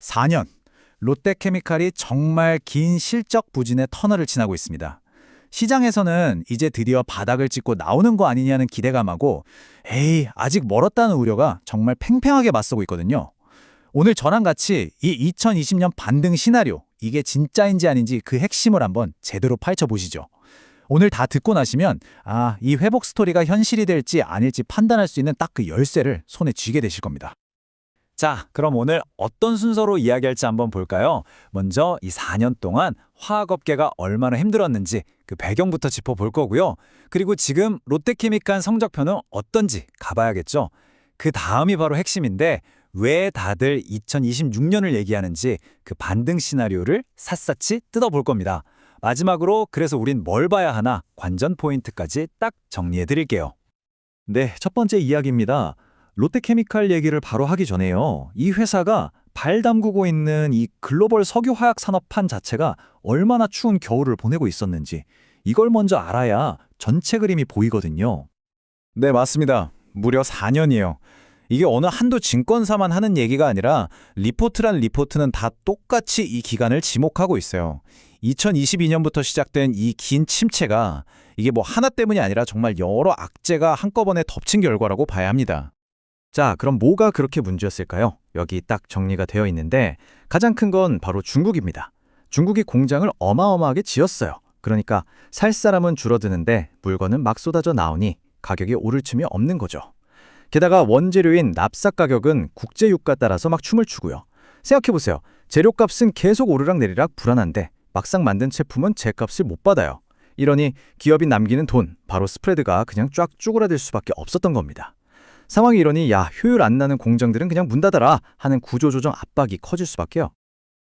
4년, 롯데케미칼이 정말 긴 실적 부진의 터널을 지나고 있습니다. 시장에서는 이제 드디어 바닥을 찍고 나오는 거 아니냐는 기대감하고 에이, 아직 멀었다는 우려가 정말 팽팽하게 맞서고 있거든요. 오늘 저랑 같이 이 2020년 반등 시나리오, 이게 진짜인지 아닌지 그 핵심을 한번 제대로 파헤쳐 보시죠. 오늘 다 듣고 나시면 이 회복 스토리가 현실이 될지 아닐지 판단할 수 있는 딱 그 열쇠를 손에 쥐게 되실 겁니다. 자, 그럼 오늘 어떤 순서로 이야기할지 한번 볼까요? 먼저 이 4년 동안 화학업계가 얼마나 힘들었는지 그 배경부터 짚어볼 거고요. 그리고 지금 롯데케미칼 성적표는 어떤지 가봐야겠죠. 그 다음이 바로 핵심인데 왜 다들 2026년을 얘기하는지 그 반등 시나리오를 샅샅이 뜯어볼 겁니다. 마지막으로 그래서 우린 뭘 봐야 하나 관전 포인트까지 딱 정리해 드릴게요. 네, 첫 번째 이야기입니다. 롯데케미칼 얘기를 바로 하기 전에요. 이 회사가 발 담그고 있는 이 글로벌 석유화학 산업판 자체가 얼마나 추운 겨울을 보내고 있었는지 이걸 먼저 알아야 전체 그림이 보이거든요. 네, 맞습니다. 무려 4년이에요. 이게 어느 한두 증권사만 하는 얘기가 아니라 리포트란 리포트는 다 똑같이 이 기간을 지목하고 있어요. 2022년부터 시작된 이 긴 침체가 이게 뭐 하나 때문이 아니라 정말 여러 악재가 한꺼번에 덮친 결과라고 봐야 합니다. 자, 그럼 뭐가 그렇게 문제였을까요? 여기 딱 정리가 되어 있는데 가장 큰 건 바로 중국입니다. 중국이 공장을 어마어마하게 지었어요. 그러니까 살 사람은 줄어드는데 물건은 막 쏟아져 나오니 가격이 오를 틈이 없는 거죠. 게다가 원재료인 납작 가격은 국제유가 따라서 막 춤을 추고요. 생각해보세요. 재료값은 계속 오르락내리락 불안한데 막상 만든 제품은 제값을 못 받아요. 이러니 기업이 남기는 돈, 바로 스프레드가 그냥 쫙 쪼그라들 수밖에 없었던 겁니다. 상황이 이러니 효율 안 나는 공장들은 그냥 문 닫아라 하는 구조조정 압박이 커질 수밖에요.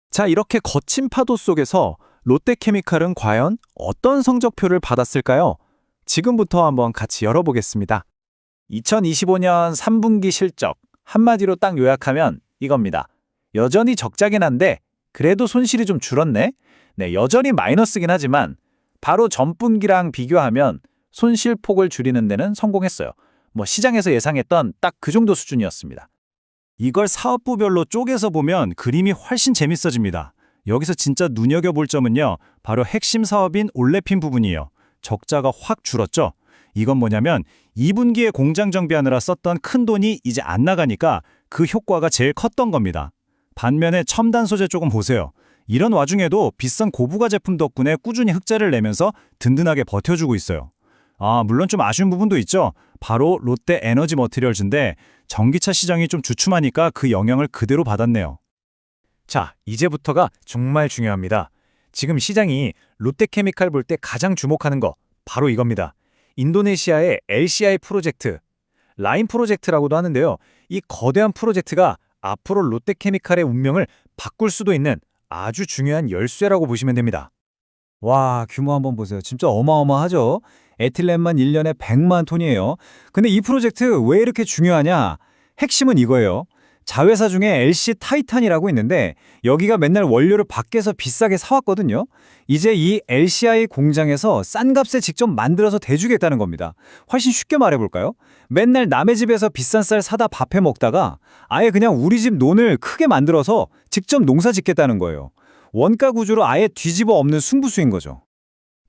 자, 이렇게 거친 파도 속에서 롯데케미칼은 과연 어떤 성적표를 받았을까요? 지금부터 한번 같이 열어보겠습니다. 2025년 3분기 실적, 한마디로 딱 요약하면 이겁니다. 여전히 적자긴 한데 그래도 손실이 좀 줄었네? 네, 여전히 마이너스긴 하지만 바로 전분기랑 비교하면 손실폭을 줄이는 데는 성공했어요. 시장에서 예상했던 딱 그 정도 수준이었습니다. 이걸 사업부별로 쪼개서 보면 그림이 훨씬 재밌어집니다. 여기서 진짜 눈여겨볼 점은요, 바로 핵심 사업인 올레핀 부분이에요. 적자가 확 줄었죠? 이건 뭐냐면 2분기에 공장 정비하느라 썼던 큰 돈이 이제 안 나가니까 그 효과가 제일 컸던 겁니다. 반면에 첨단 소재 쪽은 보세요. 이런 와중에도 비싼 고부가 제품 덕분에 꾸준히 흑자를 내면서 든든하게 버텨주고 있어요. 물론 좀 아쉬운 부분도 있죠. 바로 롯데 에너지 머티리얼즈인데 전기차 시장이 좀 주춤하니까 그 영향을 그대로 받았네요. 자, 이제부터가 정말 중요합니다. 지금 시장이 롯데케미칼 볼 때 가장 주목하는 거 바로 이겁니다. 인도네시아의 LCI 프로젝트, 라인 프로젝트라고도 하는데요. 이 거대한 프로젝트가 앞으로 롯데케미칼의 운명을 바꿀 수도 있는 아주 중요한 열쇠라고 보시면 됩니다. 와, 규모 한번 보세요. 진짜 어마어마하죠? 에틸렌만 1년에 100만 톤이에요. 근데 이 프로젝트 왜 이렇게 중요하냐? 핵심은 이거예요. 자회사 중에 LC 타이탄이라고 있는데 여기가 맨날 원료를 밖에서 비싸게 사왔거든요. 이제 이 LCI 공장에서 싼 값에 직접 만들어서 대주겠다는 겁니다. 훨씬 쉽게 말해볼까요? 맨날 남의 집에서 비싼 쌀 사다 밥해 먹다가 아예 그냥 우리 집 논을 크게 만들어서 직접 농사 짓겠다는 거예요. 원가 구조로 아예 뒤집어 엎는 승부수인 거죠.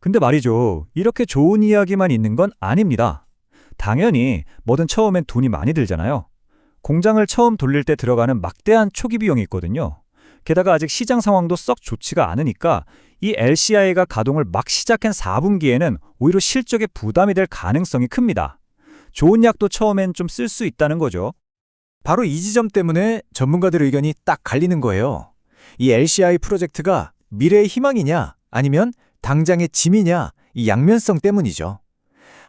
근데 말이죠. 이렇게 좋은 이야기만 있는 건 아닙니다. 당연히 뭐든 처음엔 돈이 많이 들잖아요. 공장을 처음 돌릴 때 들어가는 막대한 초기 비용이 있거든요. 게다가 아직 시장 상황도 썩 좋지가 않으니까 이 LCI가 가동을 막 시작한 4분기에는 오히려 실적에 부담이 될 가능성이 큽니다. 좋은 약도 처음엔 좀 쓸 수 있다는 거죠. 바로 이 지점 때문에 전문가들 의견이 딱 갈리는 거예요. 이 LCI 프로젝트가 미래의 희망이냐 아니면 당장의 짐이냐, 이 양면성 때문이죠.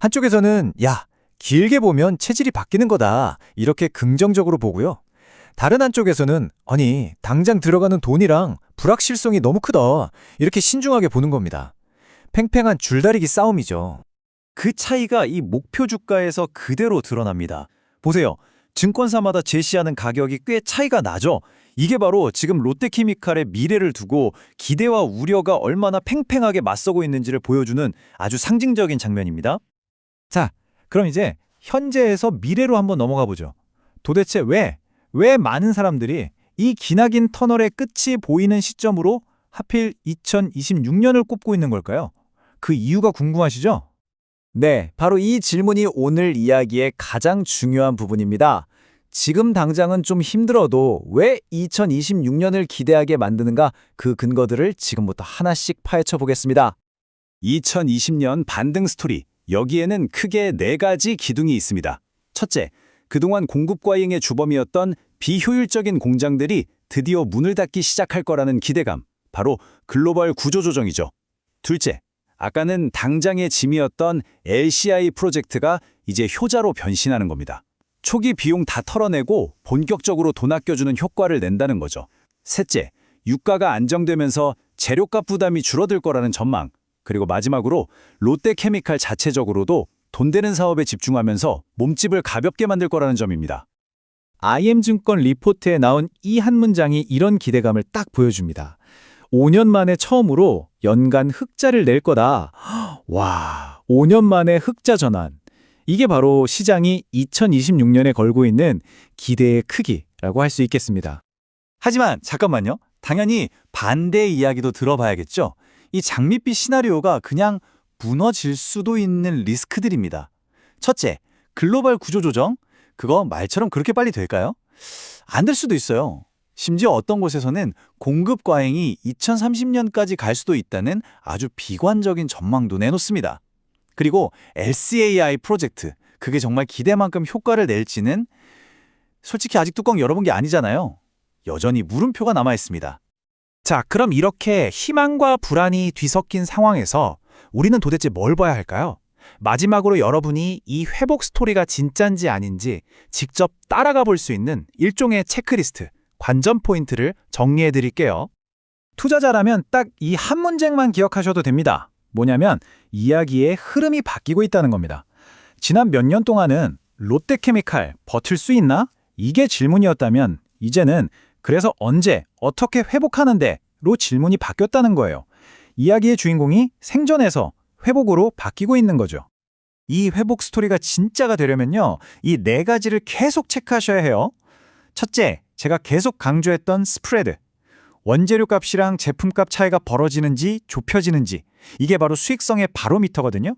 한쪽에서는 길게 보면 체질이 바뀌는 거다 이렇게 긍정적으로 보고요. 다른 한쪽에서는 당장 들어가는 돈이랑 불확실성이 너무 크다 이렇게 신중하게 보는 겁니다. 팽팽한 줄다리기 싸움이죠. 그 차이가 이 목표 주가에서 그대로 드러납니다. 보세요. 증권사마다 제시하는 가격이 꽤 차이가 나죠. 이게 바로 지금 롯데케미칼의 미래를 두고 기대와 우려가 얼마나 팽팽하게 맞서고 있는지를 보여주는 아주 상징적인 장면입니다. 자, 그럼 이제 현재에서 미래로 한번 넘어가 보죠. 도대체 왜 많은 사람들이 이 기나긴 터널의 끝이 보이는 시점으로 하필 2026년을 꼽고 있는 걸까요? 그 이유가 궁금하시죠? 네, 바로 이 질문이 오늘 이야기의 가장 중요한 부분입니다. 지금 당장은 좀 힘들어도 왜 2026년을 기대하게 만드는가 그 근거들을 지금부터 하나씩 파헤쳐 보겠습니다. 2020년 반등 스토리. 여기에는 크게 4가지 기둥이 있습니다. 첫째, 그동안 공급 과잉의 주범이었던 비효율적인 공장들이 드디어 문을 닫기 시작할 거라는 기대감. 바로 글로벌 구조조정이죠. 둘째, 아까는 당장의 짐이었던 LCI 프로젝트가 이제 효자로 변신하는 겁니다. 초기 비용 다 털어내고 본격적으로 돈 아껴주는 효과를 낸다는 거죠. 셋째, 유가가 안정되면서 재료값 부담이 줄어들 거라는 전망. 그리고 마지막으로 롯데케미칼 자체적으로도 돈 되는 사업에 집중하면서 몸집을 가볍게 만들 거라는 점입니다. IM증권 리포트에 나온 이 한 문장이 이런 기대감을 딱 보여줍니다. 5년 만에 처음으로 연간 흑자를 낼 거다. 와, 5년 만에 흑자 전환. 이게 바로 시장이 2026년에 걸고 있는 기대의 크기라고 할 수 있겠습니다. 하지만 잠깐만요. 당연히 반대 이야기도 들어봐야겠죠. 이 장밋빛 시나리오가 그냥 무너질 수도 있는 리스크들입니다. 첫째, 글로벌 구조조정? 그거 말처럼 그렇게 빨리 될까요? 안 될 수도 있어요. 심지어 어떤 곳에서는 공급 과잉이 2030년까지 갈 수도 있다는 아주 비관적인 전망도 내놓습니다. 그리고 LCAI 프로젝트, 그게 정말 기대만큼 효과를 낼지는 솔직히 아직 뚜껑 열어본 게 아니잖아요. 여전히 물음표가 남아있습니다. 자, 그럼 이렇게 희망과 불안이 뒤섞인 상황에서 우리는 도대체 뭘 봐야 할까요? 마지막으로 여러분이 이 회복 스토리가 진짠지 아닌지 직접 따라가 볼 수 있는 일종의 체크리스트, 관전 포인트를 정리해 드릴게요. 투자자라면 딱 이 한 문장만 기억하셔도 됩니다. 뭐냐면 이야기의 흐름이 바뀌고 있다는 겁니다. 지난 몇 년 동안은 롯데케미칼 버틸 수 있나? 이게 질문이었다면 이제는 그래서 언제, 어떻게 회복하는데?로 질문이 바뀌었다는 거예요. 이야기의 주인공이 생존에서 회복으로 바뀌고 있는 거죠. 이 회복 스토리가 진짜가 되려면요, 이 4가지를 계속 체크하셔야 해요. 첫째, 제가 계속 강조했던 스프레드. 원재료 값이랑 제품값 차이가 벌어지는지 좁혀지는지, 이게 바로 수익성의 바로미터거든요.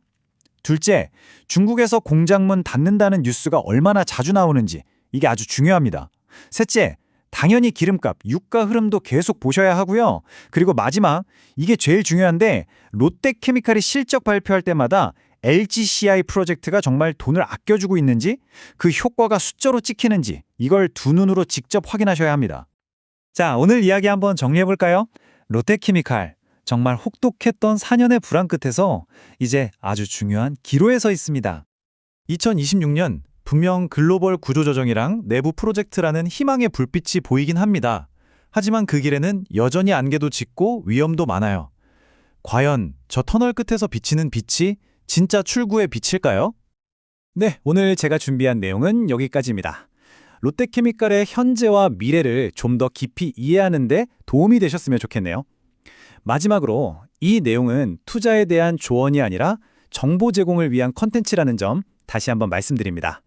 둘째, 중국에서 공장문 닫는다는 뉴스가 얼마나 자주 나오는지, 이게 아주 중요합니다. 셋째, 당연히 기름값, 유가 흐름도 계속 보셔야 하고요. 그리고 마지막, 이게 제일 중요한데 롯데케미칼이 실적 발표할 때마다 LGCI 프로젝트가 정말 돈을 아껴주고 있는지, 그 효과가 숫자로 찍히는지 이걸 두 눈으로 직접 확인하셔야 합니다. 자, 오늘 이야기 한번 정리해볼까요? 롯데케미칼, 정말 혹독했던 4년의 불안 끝에서 이제 아주 중요한 기로에 서 있습니다. 2026년 분명 글로벌 구조조정이랑 내부 프로젝트라는 희망의 불빛이 보이긴 합니다. 하지만 그 길에는 여전히 안개도 짙고 위험도 많아요. 과연 저 터널 끝에서 비치는 빛이 진짜 출구의 빛일까요? 네, 오늘 제가 준비한 내용은 여기까지입니다. 롯데케미칼의 현재와 미래를 좀 더 깊이 이해하는 데 도움이 되셨으면 좋겠네요. 마지막으로 이 내용은 투자에 대한 조언이 아니라 정보 제공을 위한 컨텐츠라는 점 다시 한번 말씀드립니다.